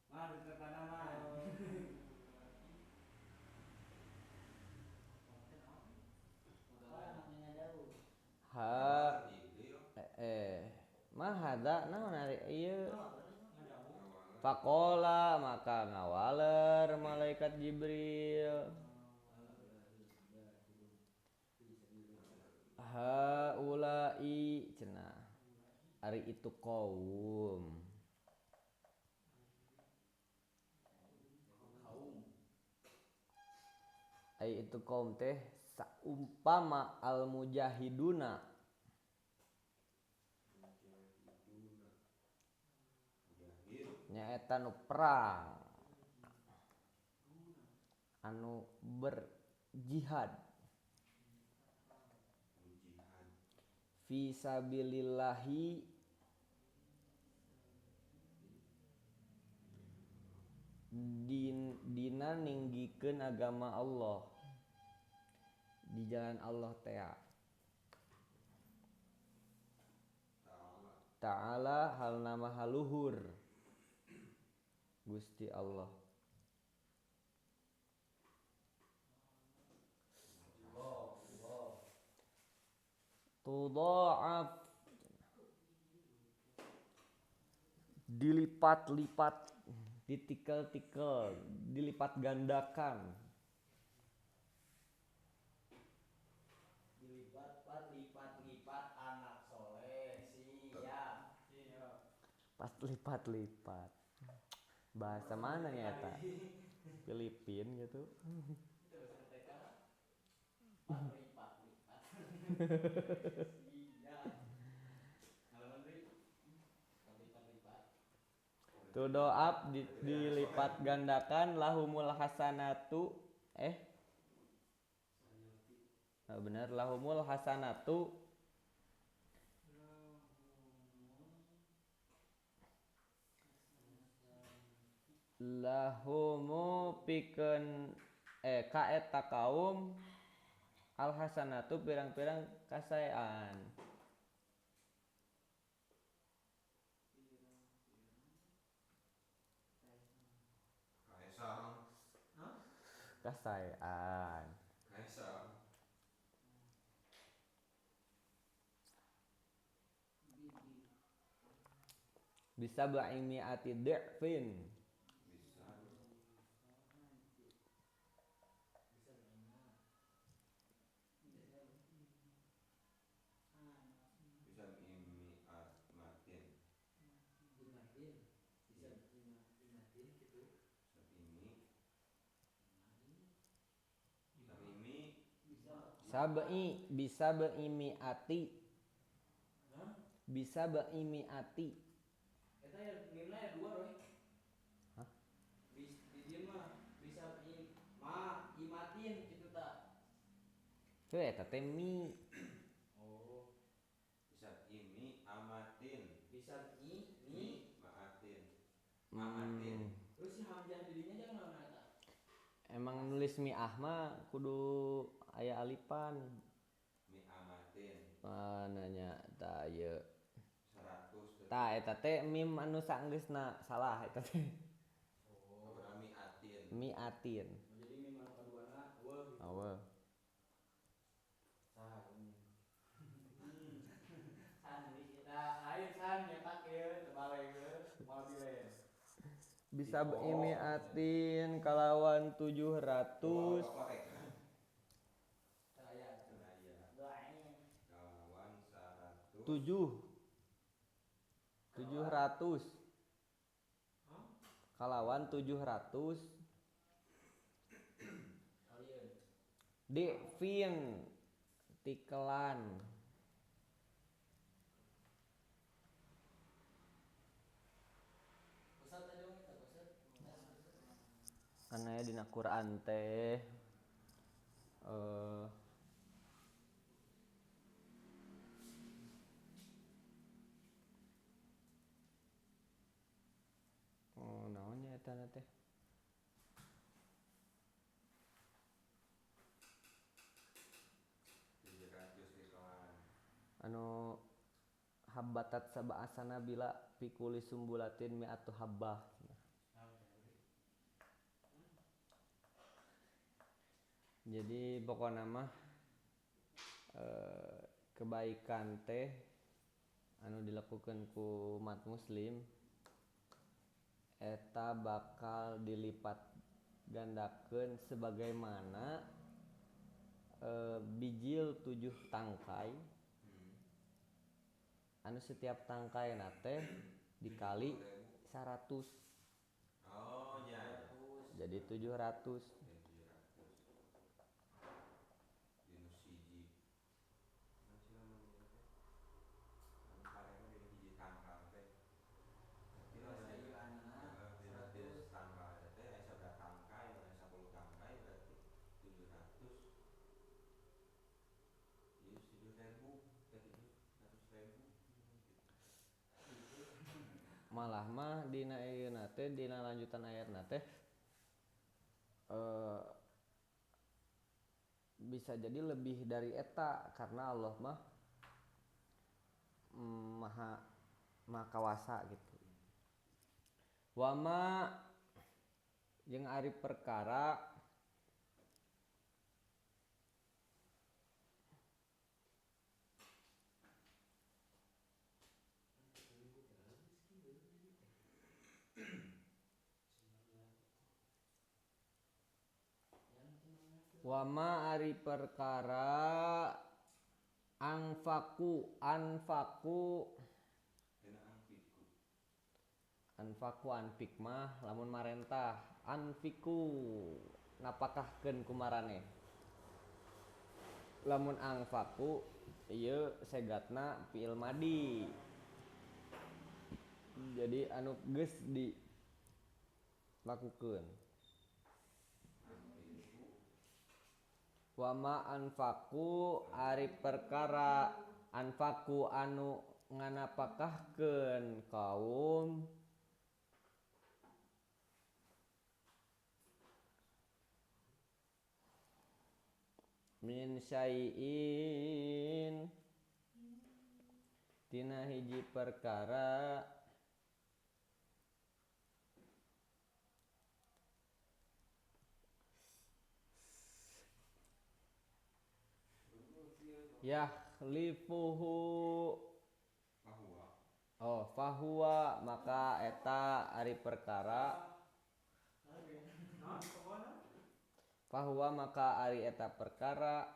[SPEAKER 3] Man, ke kanan man.
[SPEAKER 1] ha mah hada naon ari ieu faqala maka ngawaler malaikat Jibril haulai cenah ari itu kaum ai itu kaum teh saumpama al mujahiduna nyaeta nu perang anu berjihad fisabilillahi dina ninggikeun agama Allah di jalan Allah teh ta'ala hal nama haluhur Gusti Allah tudha'af dilipat-lipat ditikel-tikel dilipat gandakan
[SPEAKER 3] Lipat anak soleh siap.
[SPEAKER 1] pas lipat-lipat bahasa mana ya eta Filipin gitu
[SPEAKER 3] Itu bahasa TK. Lipat. Siap. Halaman Ri. Lipat.
[SPEAKER 1] tu doab dilipat gandakan lahumul hasanatu bener lahumul hasanatu lahumu pikeun ka eta kaum al hasanatu pirang-pirang kasaean kasaean bisa ba'imi ati di'fin sabai bisa beimi ati bisa beimi ati
[SPEAKER 3] Eta ya mimna ya dua Roy.
[SPEAKER 1] Hah?
[SPEAKER 3] Di dieu mah bisa imatin kitu ta.
[SPEAKER 1] tuh eta teh mi
[SPEAKER 3] Oh,
[SPEAKER 2] bisa ini amatin
[SPEAKER 3] bisa
[SPEAKER 2] maatin
[SPEAKER 3] Terus si Hamzah dirinya jangan naon eta.
[SPEAKER 1] emang nulis mi ahma kudu aya alipan
[SPEAKER 2] mi amatin
[SPEAKER 1] nanya ta ieu
[SPEAKER 2] 100
[SPEAKER 1] ta eta teh mim anu saenggeusna salah eta teh
[SPEAKER 2] oh mi atin
[SPEAKER 1] mi atin
[SPEAKER 3] Jadi mim anu kaduana eueuh gitu.
[SPEAKER 1] eueuh
[SPEAKER 3] Saha ini. San nulis kita lain san nyetak ieu tebalegeun moal dilen.
[SPEAKER 1] bisa beimi atin kalawan 700
[SPEAKER 3] Seraya.
[SPEAKER 2] kawan 100
[SPEAKER 1] 700 kalawan 700
[SPEAKER 3] Alieun.
[SPEAKER 1] Devin tikelan
[SPEAKER 3] Ustaz tadi dong eta Ustaz.
[SPEAKER 1] karena ya dina Quran teh
[SPEAKER 4] lanjutan teh. Anu habbatat sab'asana bila pikuli sumbulatin mi'atu habbah. Jadi pokokna mah kebaikan teh anu dilakukan ku umat muslim eta bakal dilipat gandakeun sebagaimana bijil 7 tangkai anu setiap tangkai teh dikali 100.
[SPEAKER 2] Oh iya.
[SPEAKER 4] Jadi 700.
[SPEAKER 2] Dinu siji. Masih lama nih teh. Anu paling di hiji tangkal teh. Kira di tangkal teh aya 11 tangkai, aya 10 tangkai berarti 700. Ieu 7.000, teh 700.000.
[SPEAKER 4] Malah mah dina ayeuna teh dina lanjutan ayatna teh bisa jadi lebih dari eta karena Allah mah maha kawasa gitu. Wama jeung ari perkara wama ari perkara anfaku anfik mah lamun marentah anfiku napakahkeun kumaraneh. Lamun anfaku ieu segatna fiil madi. Jadi anu geus dilakukeun. Wama anfaku ari perkara anfaku anu nganapakahkeun kaum min syai'in tina hiji perkara yahlifuhu fahuwa maka eta ari perkara fahuwa maka ari eta perkara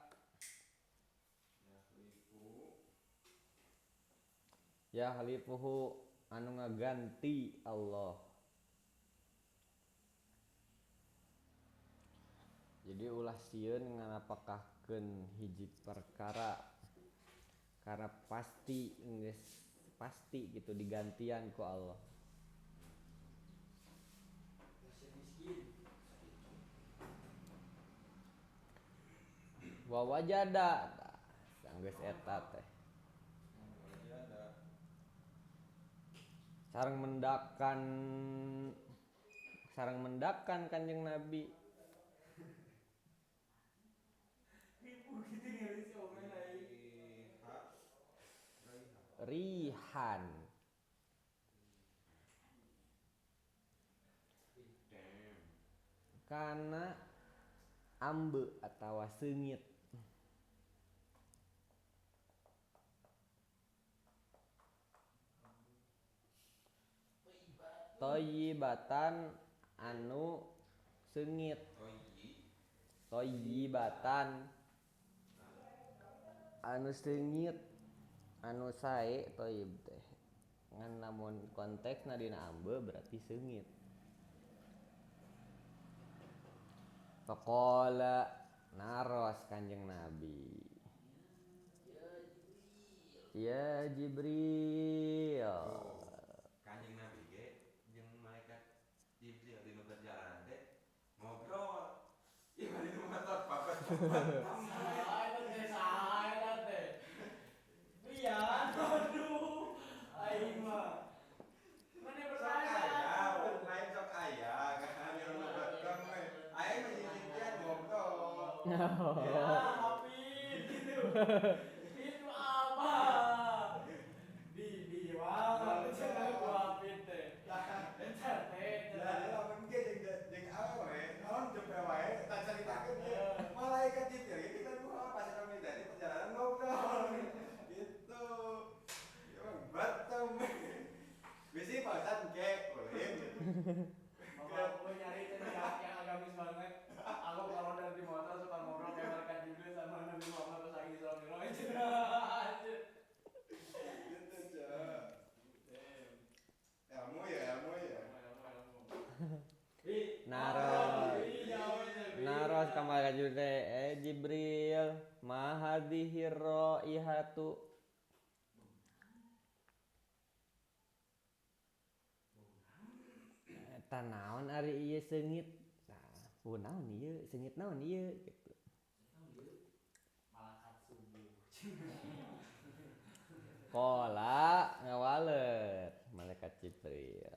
[SPEAKER 4] yahlifuhu anu ngaganti Allah. Jadi ulah sieun nganapakahkeun hiji perkara karena pasti geus pasti gitu digantian ku Allah. Wa wajada geus eta teh. Sareng mendakan Kanjeng Nabi rihan kana ambe atawa seungit. Thayyibatan anu seungit. Thayyibatan anu seungit anu sae thayyib teh. Ngan namun konteksna dina ambe berarti seungit. Faqala naros Kanjeng Nabi. Ya Jibril.
[SPEAKER 2] Kanjeng Nabi ge jeung malaikat Jibril dina perjalanan teh ngobrol. Ieu mah dina motor papat. Saha teh. Lian aduh aing mah. Mana bertanya? Lain sok aya.
[SPEAKER 3] Ya, Hafid gitu. Itu apa? Di wah, cenah ku Hafid teh. Entar teh,
[SPEAKER 2] Ya, lamun ge jeung awewe, naon jempe wae, tak caritakeun ye. Malaikat Jibril ge kita dua pas kami dari perjalanan ngobrol. Gitu. Ya, batem. Bisi pasan ke ulin.
[SPEAKER 3] Bapak aku nyari cenah yang agamis banget. Aku kalau dari motor suka ngobrol kayak malaikat Jibril sama Nabi Muhammad pas lagi Isra Mi'raj cenah.
[SPEAKER 2] Gitu, Cok. Ilmu ya.
[SPEAKER 4] Naros kamar kajude Jibril mahadhihi raihatu eta naon ari ieu seungit naon ieu seungit naon ieu gitu
[SPEAKER 3] Malaikat subuh.
[SPEAKER 4] Qala ngawaleut malaikat Jibril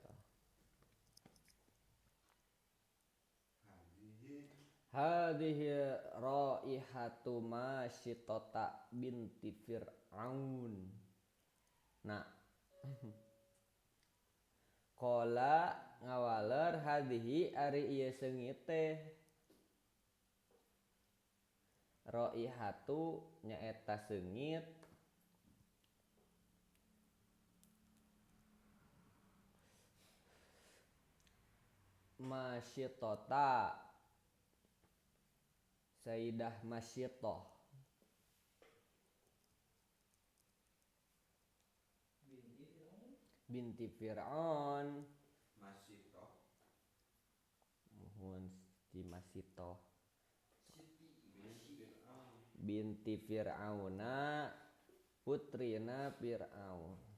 [SPEAKER 4] hadhihi raihatu masyitota binti Fir'aun. Nah, qala ngawaleur hadhihi ari ieu seungit teh raihatu nyaeta seungit masyitota Sayyidah Masyitoh binti Fir'aun
[SPEAKER 2] Masih toh.
[SPEAKER 4] muhun si Masyitoh binti Fir'auna putrina Fir'aun.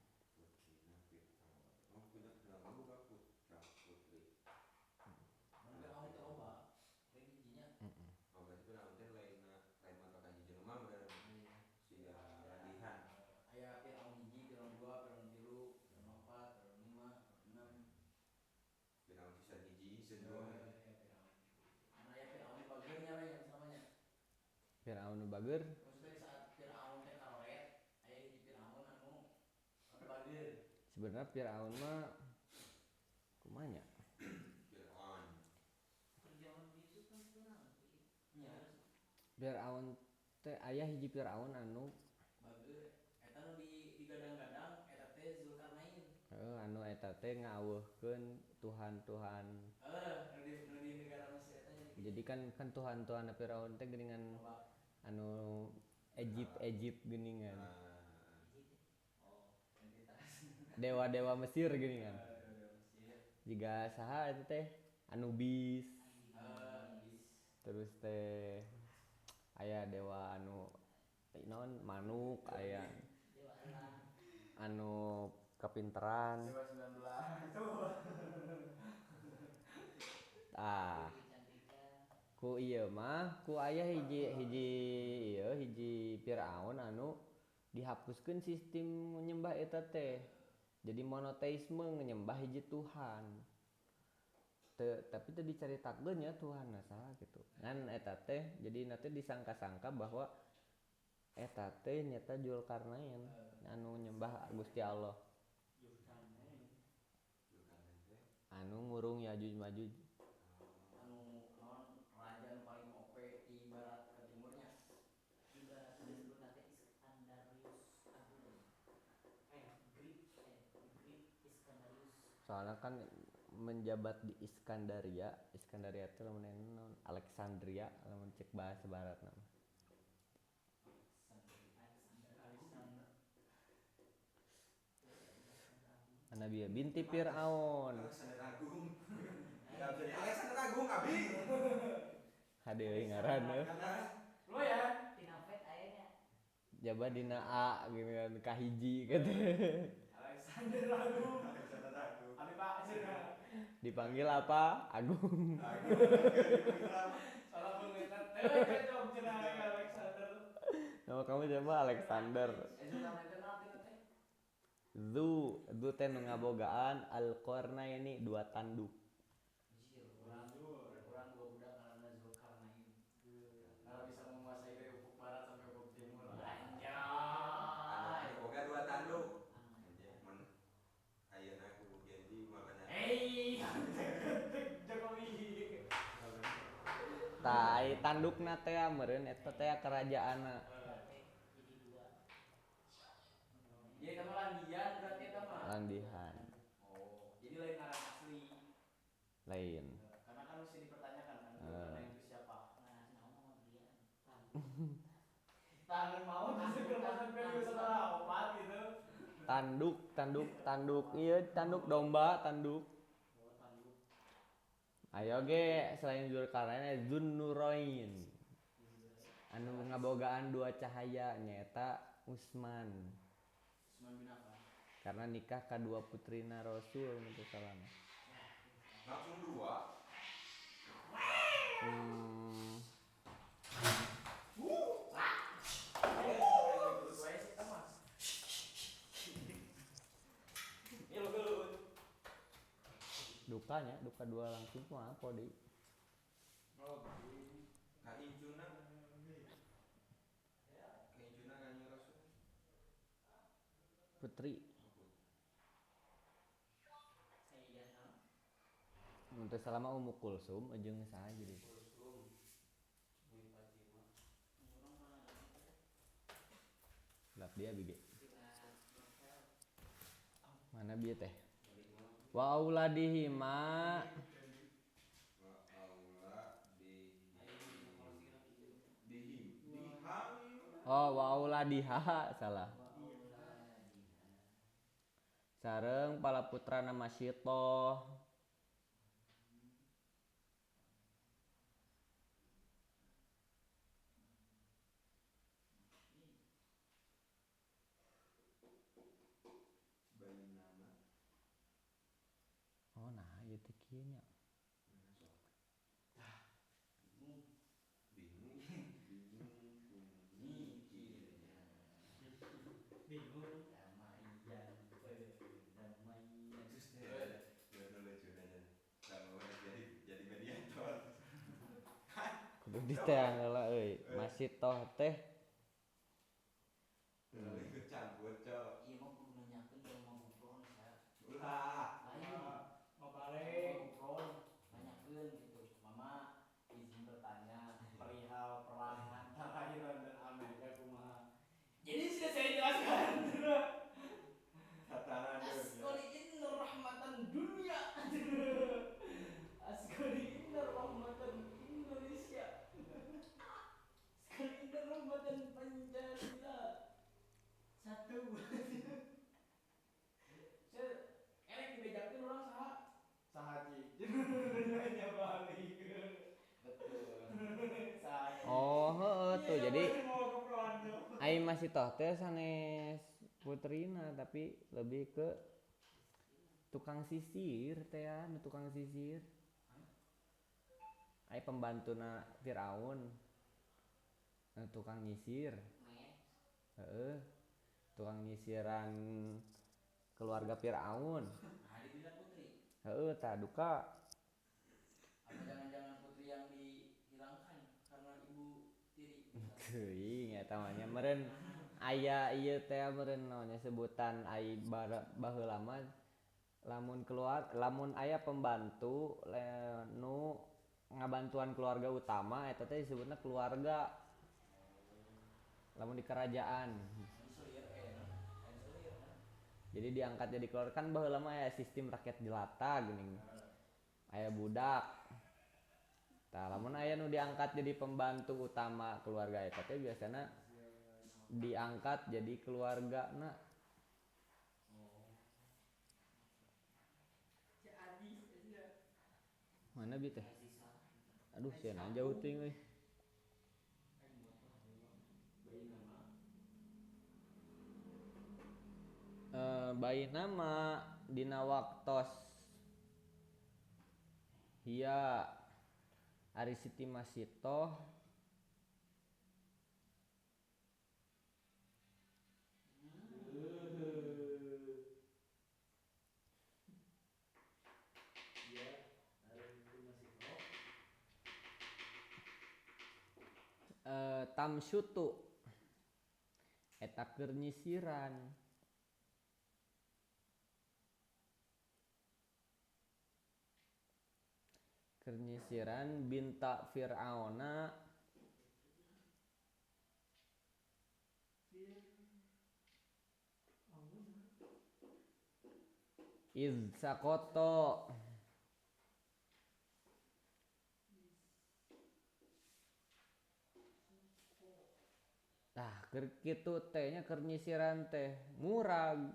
[SPEAKER 4] Fir'aun bager
[SPEAKER 3] Maksudnya di saat Fir'aun teh karoret, aya hiji Fir'aun anu bager.
[SPEAKER 4] sebenarnya Fir'aun mah kumanya Fir'aun teh aya hiji Fir'aun anu
[SPEAKER 3] Bager, eta nu digadang-gadang eta teh Zulkarnain.
[SPEAKER 4] anu eta teh ngaweuhkeun Tuhan-Tuhan.
[SPEAKER 3] Nu di negara Mesir eta
[SPEAKER 4] Jadi kan Tuhan-Tuhan Firaun teh geuningan anu Egypt geuningan. Dewa-dewa Mesir geuningan. Jiga saha eta teh Anubis. Terus teh aya dewa anu naon manuk aya anu kapinteran.
[SPEAKER 3] Dewa 19.
[SPEAKER 4] Ku ieu mah ku aya hiji Firaun anu dihapuskeun sistem nyembah eta teh. Jadi monoteisme nyembah hiji Tuhan. Tapi teu dicaritakeun nya Tuhanna saha gitu. Ngan eta teh jadi nanti disangka-sangka bahwa eta teh nyata Zulkarnain anu nyembah Gusti Allah. Anu ngurung Yajuj Majuj.
[SPEAKER 3] Anu naon raja nu paling OP di barat ke timurnya. Ibarat disebut nanti Iskandarius Agung. Greek Iskandarius.
[SPEAKER 4] Soalnya kan menjabat di Iskandaria itu lamun naon Alexandria lamun cek bahasa barat nama. Nabi binti Fir'aun.
[SPEAKER 2] Alexander Agung. Ya jadi Alexander Agung abi.
[SPEAKER 4] Hadeui ngaranna.
[SPEAKER 3] Lu ya?
[SPEAKER 5] Tinafet aya nya.
[SPEAKER 4] Jaba dina A gini kan kahiji gitu.
[SPEAKER 3] Alexander Agung.
[SPEAKER 2] Alexander Agung.
[SPEAKER 3] Abi Pak cenah.
[SPEAKER 4] Dipanggil apa? Agung.
[SPEAKER 3] Salah banget. Teh jawab cenah Alexander.
[SPEAKER 4] Nama kamu siapa? Alexander. Zu teh nu ngabogaan Al-Qarnaini dua tanduk.
[SPEAKER 3] Urang dua budak ngaranna Zulkarnain.
[SPEAKER 4] eta ai tandukna teh meureun eta teh kerajaanna.
[SPEAKER 3] Jadi sama landian berarti eta mah.
[SPEAKER 4] Landihan
[SPEAKER 3] Oh, jadi lain ngaran asli.
[SPEAKER 4] lain.
[SPEAKER 3] Karena kan mesti dipertanyakan kan karena itu siapa. Tangan mau masuk ke pasar value setelah opat gitu.
[SPEAKER 4] Tanduk iya tanduk domba tanduk.
[SPEAKER 3] Oh, tanduk.
[SPEAKER 4] Ayo ge selain Zulkarnain Zunnurain. Anu ngabogaan dua cahaya nyaeta Utsman.
[SPEAKER 3] Usman bin Affan.
[SPEAKER 4] Karena nikah kedua putrina Rasul itu salah.
[SPEAKER 2] Langsung dua.
[SPEAKER 4] Dukanya duka dua langsung mah apa deui?
[SPEAKER 2] Kaincuna kanjeng Rasul.
[SPEAKER 4] Putri. Mun teu salah mah Ummu Kulsum jeung saha jadi. Lap dia bige. Mana bieu teh? Wa auladihima oh wa auladiha salah. Sareng palaputrana Masyitoh. Oh nah ieu teh kieu nya. Kudu diteang heula euy. Masyitoh teh
[SPEAKER 2] Ikut campur cok.
[SPEAKER 3] Iya mah kudu nanyakeun ke rumah Gufron ya.
[SPEAKER 2] Ulah.
[SPEAKER 3] Lain. Mau balik. Gufron nanyakeun gitu. Mama izin bertanya perihal perang antara Iran dan Amerika kumaha. Jadi sudah saya jelaskan.
[SPEAKER 2] Tatanan
[SPEAKER 3] Askoli inna rahmatan dunia. Askoli inna rahmatan Indonesia. Askoli inna rahmatan Pancasila. Satu. Erek dibejakeun urang saha? Saha cik. Nanya balik. Betul. Saha.
[SPEAKER 4] oh heueuh tuh jadi ai Masyitoh teh sanes putrina tapi lebih ke tukang sisir teh ya, nu tukang sisir. Ai pembantuna Firaun. Tukang nyisir. Heeh. Tukang nyisiran keluarga Firaun.
[SPEAKER 3] Nah, dibilang putri.
[SPEAKER 4] Heeh tah duka.
[SPEAKER 3] Apa jangan-jangan putri yang dihilangkan karena ibu tiri?
[SPEAKER 4] Teuing eta mah nya meureun aya ieu teh meureun naonnya sebutan ai baheula mah lamun aya pembantu nu ngabantuan keluarga utama eta teh disebutna keluarga. Lamun di kerajaan. Jadi diangkat jadi keluarga kan baheula mah aya sistem rakyat jelata geuning. Aya budak. Tah lamun aya nu diangkat jadi pembantu utama keluarga eta teh biasana diangkat jadi keluargana. Mana bi teh? Aduh sia jauh teuing euy. Bayi nama dina waktos hiya Ari Siti Masyitoh Tamsyutu eta keur nyisiran. Kernyisiran binta Fir'auna iz sakoto. Tah keur kitu teh nya keur nyisiran teh murag.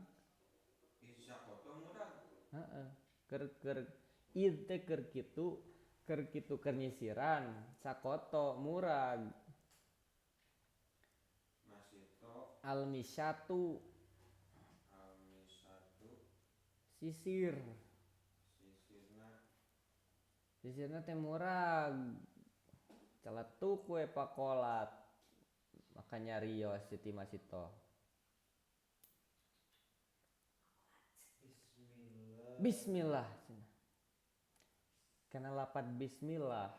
[SPEAKER 2] Isakoto murag.
[SPEAKER 4] Heeh. Keur id teh keur kitu keur nyisiran sakoto murag.
[SPEAKER 2] Masito
[SPEAKER 4] Almisyatu
[SPEAKER 2] almisatu
[SPEAKER 4] sisir. Sisirna teh murag. Celetuk we pakolat. Makanya rios Siti Masito. Bismillah. Karena lapat bismillah.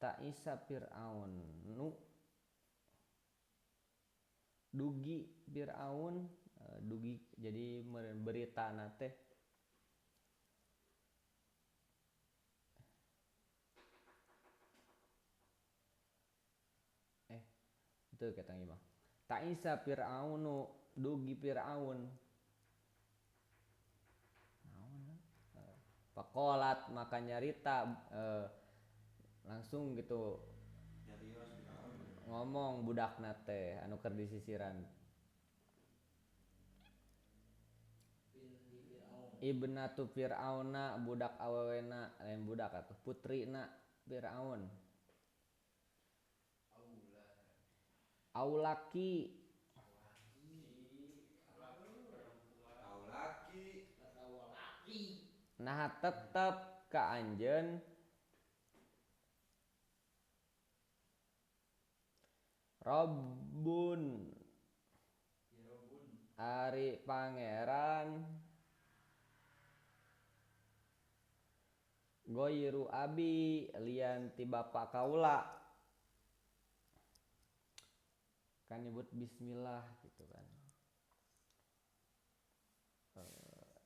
[SPEAKER 4] Ta'isa Fir'aun nu dugi Fir'aun dugi jadi berita teh itu kata imam. Ta'isa Fir'aunu dugi Fir'aun. Pakolat maka nyarita langsung gitu ngomong budakna teh anu keur disisiran. Ibnatu Fir'auna budak awewena lain budak atuh putrina Fir'aun. Aulaki nah tetep ka anjeun Rabbun ari pangeran goiru abi lian ti bapa kaula kan nyebut bismillah gitu kan.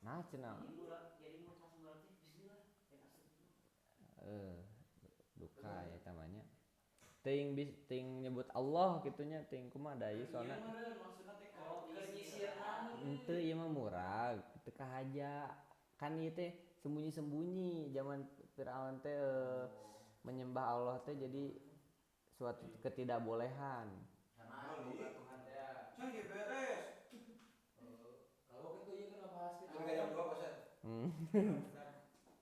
[SPEAKER 4] Nah cenah duka ya tamanya ting nyebut Allah gitunya ting kumaha da ieu soalna henteu ieu mah murag teu kahaja kan ieu teh sembunyi-sembunyi zaman Firaun teh menyembah Allah teh jadi suatu ketidakbolehan.
[SPEAKER 3] Tuhan teh.
[SPEAKER 2] Can ge beres.
[SPEAKER 3] Kalau kitu ieu keur ngebahas kitu.
[SPEAKER 2] Tapi jam 2 bosan.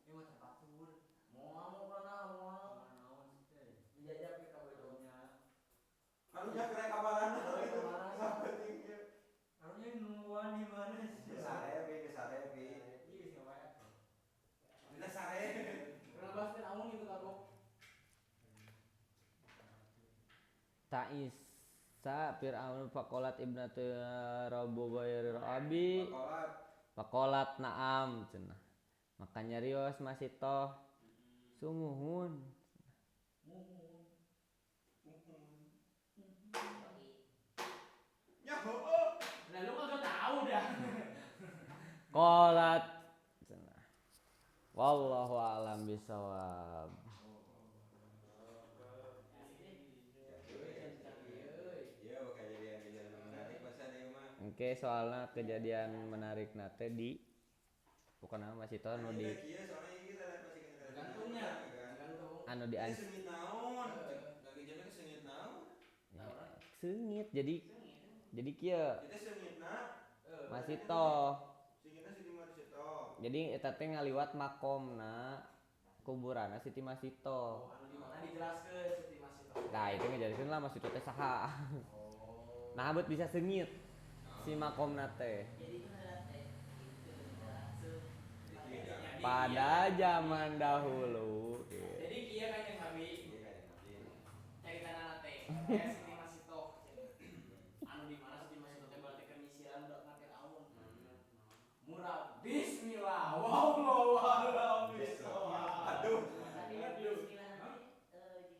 [SPEAKER 3] Ini mah campur. Mau pernah mau naon teh. Dijajab ke kabojonya.
[SPEAKER 2] Karunya kira kamarana.
[SPEAKER 3] Karunya nuan di mana sih?
[SPEAKER 2] Kesarepi.
[SPEAKER 3] Iya sih wae.
[SPEAKER 2] Dina sare.
[SPEAKER 3] Pernah bahas teh naon gitu karo.
[SPEAKER 4] Ta'isa Fir'aun faqalat ibnatu Rabbu ghairil abi faqalat na'am cenah. Makanya rios masih toh sumuhun.
[SPEAKER 2] Ya heueuh.
[SPEAKER 3] Nah lu kagak tahu dah.
[SPEAKER 4] Qalat cenah. Wallahu a'lam bishawab. Oke, soalnya kejadian menarik nate di bukan nama masih toh anu di anu di
[SPEAKER 2] Seungit naon? Gagejana ke seungit naon?
[SPEAKER 4] seungit jadi kieu
[SPEAKER 2] Kita seungitna
[SPEAKER 4] masih toh
[SPEAKER 2] seungitna Siti Masito.
[SPEAKER 4] jadi eta teh ngaliwat makomna kuburanna Siti Masito.
[SPEAKER 3] Anu di mana dijelaskeun Siti Masito.
[SPEAKER 4] Nah itu ngejelasin lah Masito teh saha. Nah abet bisa seungit si makomna teh. Pada zaman dahulu.
[SPEAKER 3] Jadi kieu kan yang Nabi. Caritana teh Siti Masito. Anu di mana Siti Masito teh berarti keur nyisiran budak Firaun. Murag Bismillah. Wallahu a'lam bishawab.
[SPEAKER 2] Aduh.
[SPEAKER 5] Tapi bismillah nanti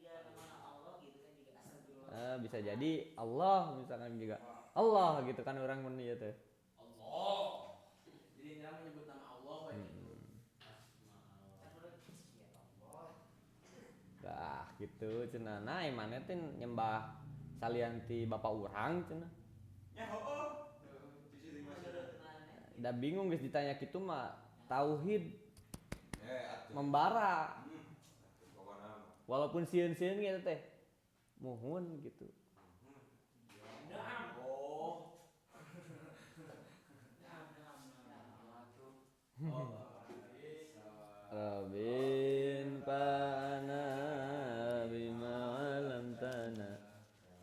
[SPEAKER 5] jika nama Allah gitu kan jika astagfirullah.
[SPEAKER 4] Bisa jadi Allah misalkan juga Allah gitu kan orang mun ieu teh.
[SPEAKER 3] Allah. Jadi jangan menyebut nama Allah baik.
[SPEAKER 5] Kan urang ya Allah.
[SPEAKER 4] Dah gitu cenah. Nah, maneh teh nyembah salianti bapak urang cenah.
[SPEAKER 2] Ya heueuh. Cici lima
[SPEAKER 5] Menurut mana?
[SPEAKER 4] Da bingung geus ditanya kitu mah tauhid
[SPEAKER 2] atuh.
[SPEAKER 4] membara.
[SPEAKER 2] Pokona mah.
[SPEAKER 4] Walaupun sieun-sieun gitu teh. Muhun gitu.
[SPEAKER 3] Naam. Oh.
[SPEAKER 4] Rabbin fa'ana bima alamtana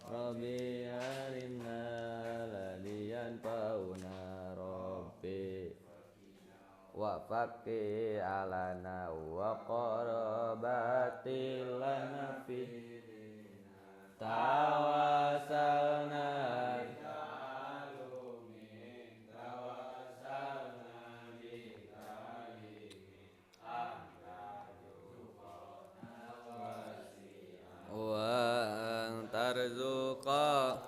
[SPEAKER 4] Rabbi arimna ladiyan fauna Rabbi wa faqi alana wa qarabatil lana fi tawasalna wa tarzuqa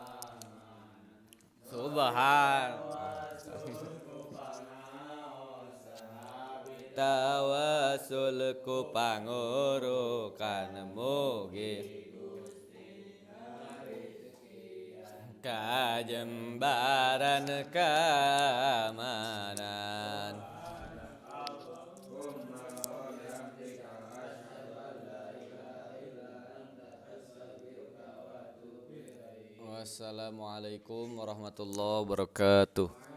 [SPEAKER 4] subhan tawasul ku pangurukan mugi kajembaran keamanan. Wassalamualaikum warahmatullahi wabarakatuh.